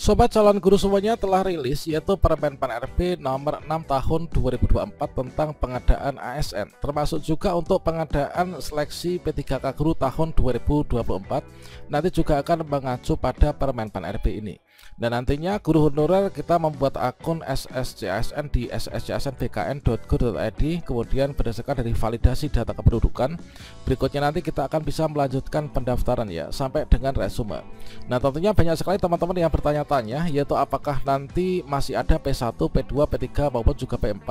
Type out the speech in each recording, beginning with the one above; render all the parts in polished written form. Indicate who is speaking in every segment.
Speaker 1: Sobat calon guru semuanya, telah rilis yaitu Permen Pan RB nomor 6 tahun 2024 tentang pengadaan ASN, termasuk juga untuk pengadaan seleksi P3K Guru tahun 2024 nanti juga akan mengacu pada Permen Pan RB ini. Dan nantinya guru honorer kita membuat akun SSCASN di sscsnbkn.go.id, kemudian berdasarkan dari validasi data kependudukan. Berikutnya nanti kita akan bisa melanjutkan pendaftaran ya sampai dengan resume. Nah, tentunya banyak sekali teman-teman yang bertanya-tanya, yaitu apakah nanti masih ada P1, P2, P3 maupun juga P4,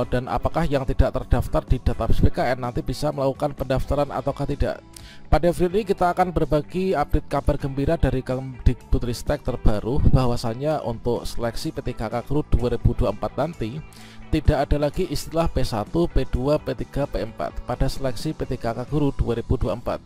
Speaker 1: dan apakah yang tidak terdaftar di database BKN nanti bisa melakukan pendaftaran ataukah tidak. Pada video ini kita akan berbagi update kabar gembira dari Kemdikbudristek terbaru, bahwasannya untuk seleksi P3K Guru 2024 nanti tidak ada lagi istilah P1, P2, P3, P4 pada seleksi P3K Guru 2024.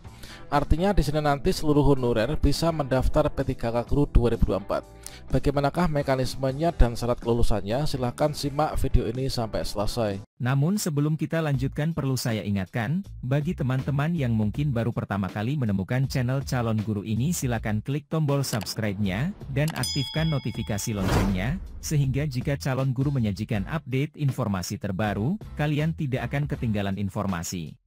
Speaker 1: Artinya di sini nanti seluruh honorer bisa mendaftar P3K Guru 2024. Bagaimanakah mekanismenya dan syarat kelulusannya? Silahkan simak video ini sampai selesai.
Speaker 2: Namun sebelum kita lanjutkan, perlu saya ingatkan, bagi teman-teman yang mungkin baru pertama kali menemukan channel Calon Guru ini, silakan klik tombol subscribe-nya dan aktifkan notifikasi loncengnya, sehingga jika Calon Guru menyajikan update informasi terbaru, kalian tidak akan ketinggalan informasi.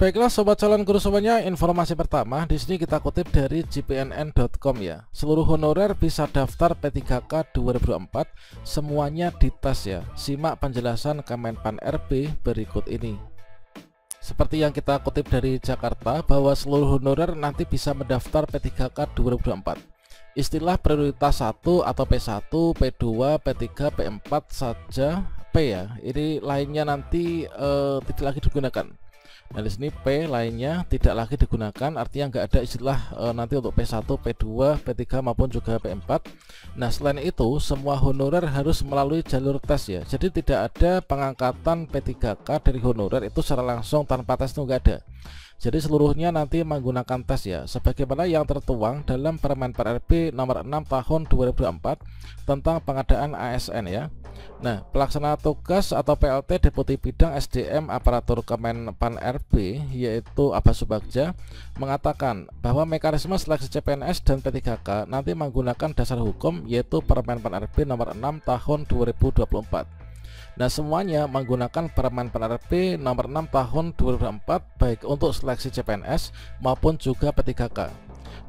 Speaker 1: Baiklah sobat calon guru semuanya, informasi pertama di sini kita kutip dari jpnn.com ya. Seluruh honorer bisa daftar P3K 2024, semuanya dites ya. Simak penjelasan Kemenpan RB berikut ini. Seperti yang kita kutip dari Jakarta, bahwa seluruh honorer nanti bisa mendaftar P3K 2024. Istilah prioritas 1 atau P1, P2, P3, P4 saja P ya. Ini lainnya nanti tidak lagi digunakan. Nah, di sini P lainnya tidak lagi digunakan, artinya nggak ada istilah nanti untuk P1, P2, P3 maupun juga P4. Nah, selain itu semua honorer harus melalui jalur tes ya. Jadi tidak ada pengangkatan P3K dari honorer itu secara langsung tanpa tes, itu nggak ada. Jadi seluruhnya nanti menggunakan tes ya, sebagaimana yang tertuang dalam Permen Pan RB nomor 6 tahun 2024 tentang pengadaan ASN ya. Nah, pelaksana tugas atau PLT Deputi Bidang SDM Aparatur Kemenpan RB yaitu Abbas Subagja mengatakan bahwa mekanisme seleksi CPNS dan P3K nanti menggunakan dasar hukum yaitu Permen Pan RB nomor 6 tahun 2024. Nah, semuanya menggunakan Permen Pan RB nomor 6 tahun 2024 baik untuk seleksi CPNS maupun juga P3K.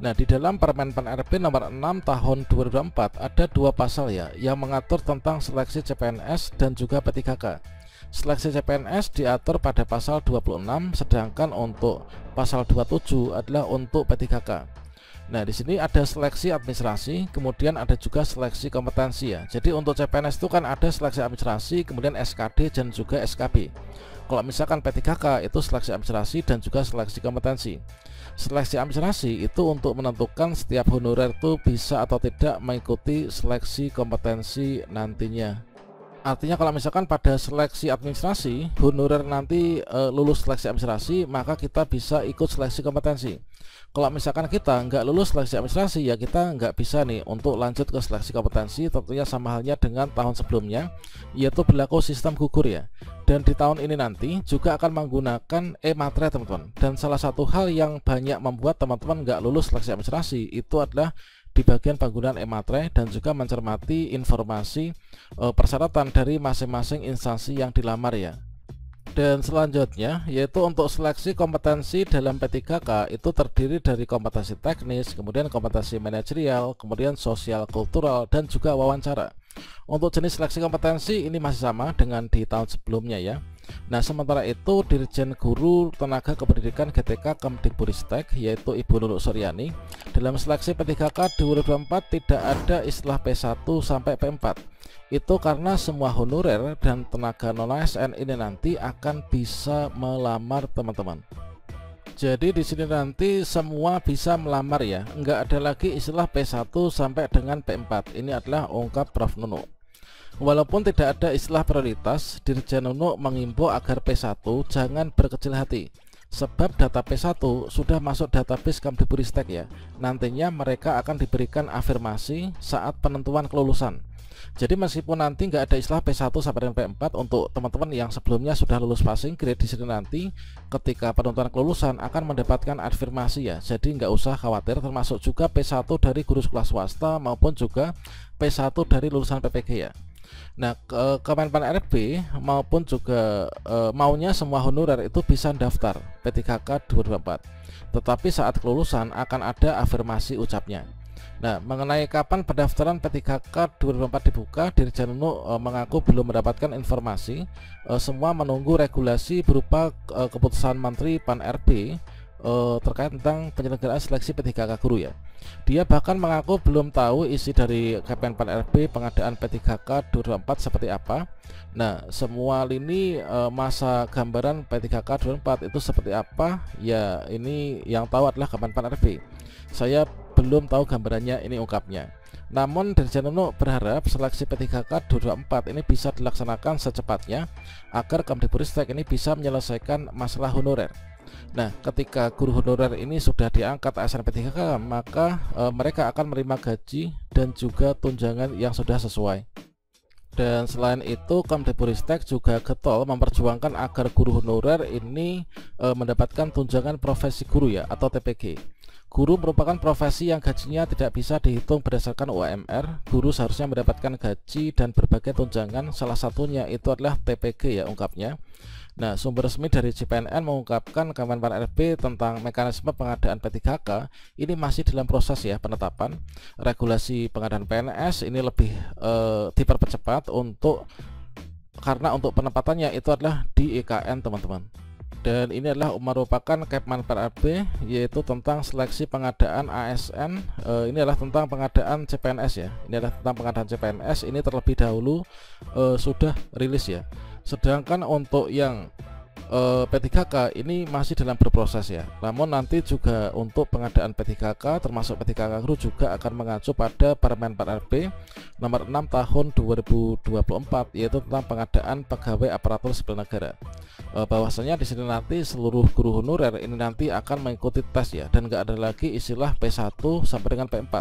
Speaker 1: Nah, di dalam Permen Pan RB nomor 6 tahun 2024 ada dua pasal ya yang mengatur tentang seleksi CPNS dan juga P3K. Seleksi CPNS diatur pada pasal 26, sedangkan untuk pasal 27 adalah untuk P3K. Nah, di sini ada seleksi administrasi, kemudian ada juga seleksi kompetensi ya. Jadi untuk CPNS itu kan ada seleksi administrasi, kemudian SKD dan juga SKB. Kalau misalkan P3K itu seleksi administrasi dan juga seleksi kompetensi. Seleksi administrasi itu untuk menentukan setiap honorer itu bisa atau tidak mengikuti seleksi kompetensi nantinya. Artinya kalau misalkan pada seleksi administrasi honorer nanti lulus seleksi administrasi, maka kita bisa ikut seleksi kompetensi. Kalau misalkan kita nggak lulus seleksi administrasi, ya kita nggak bisa nih untuk lanjut ke seleksi kompetensi. Tentunya sama halnya dengan tahun sebelumnya, yaitu berlaku sistem gugur ya. Dan di tahun ini nanti juga akan menggunakan e-matre teman-teman. Dan salah satu hal yang banyak membuat teman-teman nggak lulus seleksi administrasi itu adalah di bagian penggunaan e-matre dan juga mencermati informasi persyaratan dari masing-masing instansi yang dilamar ya. Dan selanjutnya yaitu untuk seleksi kompetensi dalam P3K itu terdiri dari kompetensi teknis, kemudian kompetensi manajerial, kemudian sosial kultural dan juga wawancara. Untuk jenis seleksi kompetensi ini masih sama dengan di tahun sebelumnya ya. Nah, sementara itu Dirjen Guru Tenaga Kependidikan GTK Kemdikbudristek yaitu Ibu Nurul Suryani dalam seleksi P3K 2024 tidak ada istilah P1 sampai P4. Itu karena semua honorer dan tenaga non ASN ini nanti akan bisa melamar teman-teman. Jadi di sini nanti semua bisa melamar ya, nggak ada lagi istilah P1 sampai dengan P4. Ini adalah ungkap Prof Nunuk. Walaupun tidak ada istilah prioritas, Dirjen Nunuk mengimbau agar P1 jangan berkecil hati. Sebab data P1 sudah masuk database Kemdikbudristek ya. Nantinya mereka akan diberikan afirmasi saat penentuan kelulusan. Jadi meskipun nanti nggak ada istilah P1 sampai dengan P4, untuk teman-teman yang sebelumnya sudah lulus passing grade, di sini nanti ketika penentuan kelulusan akan mendapatkan afirmasi ya. Jadi nggak usah khawatir, termasuk juga P1 dari guru sekolah swasta maupun juga P1 dari lulusan PPG ya. Nah, Kemenpan RB maupun juga maunya semua honorer itu bisa daftar P3K 2024. Tetapi saat kelulusan akan ada afirmasi ucapnya. Nah, mengenai kapan pendaftaran P3K 2024 dibuka, Dirjen UNU mengaku belum mendapatkan informasi. Semua menunggu regulasi berupa keputusan Menteri Pan RB terkait tentang penyelenggaraan seleksi P3K guru ya. Dia bahkan mengaku belum tahu isi dari Kemenpan RB pengadaan P3K 2024 seperti apa. Nah, semua lini masa gambaran P3K 2024 itu seperti apa ya, ini yang tahu adalah Kemenpan RB. Saya belum tahu gambarannya, ini ungkapnya. Namun Dirjen UNU berharap seleksi P3K 2024 ini bisa dilaksanakan secepatnya agar Kemdikbudristek ini bisa menyelesaikan masalah honorer. Nah, ketika guru honorer ini sudah diangkat ASN P3K, maka mereka akan menerima gaji dan juga tunjangan yang sudah sesuai. Dan selain itu, Kemdikbudristek juga getol memperjuangkan agar guru honorer ini mendapatkan tunjangan profesi guru ya, atau TPG. Guru merupakan profesi yang gajinya tidak bisa dihitung berdasarkan UMR. Guru seharusnya mendapatkan gaji dan berbagai tunjangan, salah satunya itu adalah TPG ya, ungkapnya. Nah, sumber resmi dari CPNN mengungkapkan Kemenpan RB tentang mekanisme pengadaan P3K ini masih dalam proses ya penetapan. Regulasi pengadaan PNS ini lebih dipercepat karena untuk penempatannya itu adalah di IKN teman-teman. Dan ini adalah merupakan Kemenpan RB, yaitu tentang seleksi pengadaan ASN. Ini adalah tentang pengadaan CPNS ya. Ini adalah tentang pengadaan CPNS. Ini terlebih dahulu sudah rilis ya. Sedangkan untuk yang P3K ini masih dalam berproses ya. Namun nanti juga untuk pengadaan P3K termasuk P3K guru juga akan mengacu pada Permen RB nomor 6 tahun 2024, yaitu tentang pengadaan pegawai aparatur sipil negara. Bahwasanya di sini nanti seluruh guru honorer ini nanti akan mengikuti tes ya, dan nggak ada lagi istilah P1 sampai dengan P4.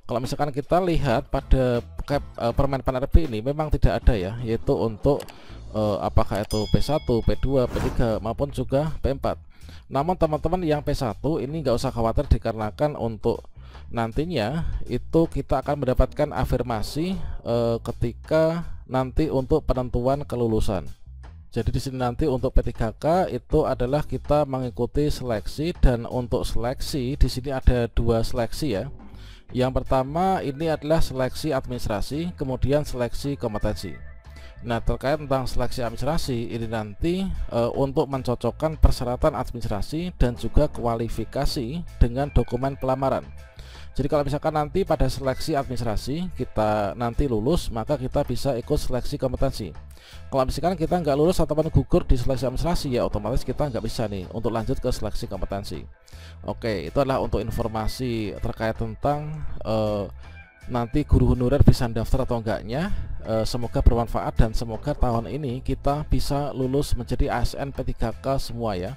Speaker 1: Kalau misalkan kita lihat pada Permen RB ini memang tidak ada ya, yaitu untuk apakah itu P1, P2, P3 maupun juga P4. Namun teman-teman yang P1 ini nggak usah khawatir, dikarenakan untuk nantinya itu kita akan mendapatkan afirmasi ketika nanti untuk penentuan kelulusan. Jadi di sini nanti untuk P3K itu adalah kita mengikuti seleksi, dan untuk seleksi di sini ada dua seleksi ya. Yang pertama ini adalah seleksi administrasi, kemudian seleksi kompetensi. Nah, terkait tentang seleksi administrasi ini nanti untuk mencocokkan persyaratan administrasi dan juga kualifikasi dengan dokumen pelamaran. Jadi kalau misalkan nanti pada seleksi administrasi kita nanti lulus, maka kita bisa ikut seleksi kompetensi. Kalau misalkan kita nggak lulus ataupun gugur di seleksi administrasi, ya otomatis kita nggak bisa nih untuk lanjut ke seleksi kompetensi. Oke, itu adalah untuk informasi terkait tentang nanti guru honorer bisa daftar atau enggaknya. Semoga bermanfaat dan semoga tahun ini kita bisa lulus menjadi ASN P3K semua ya.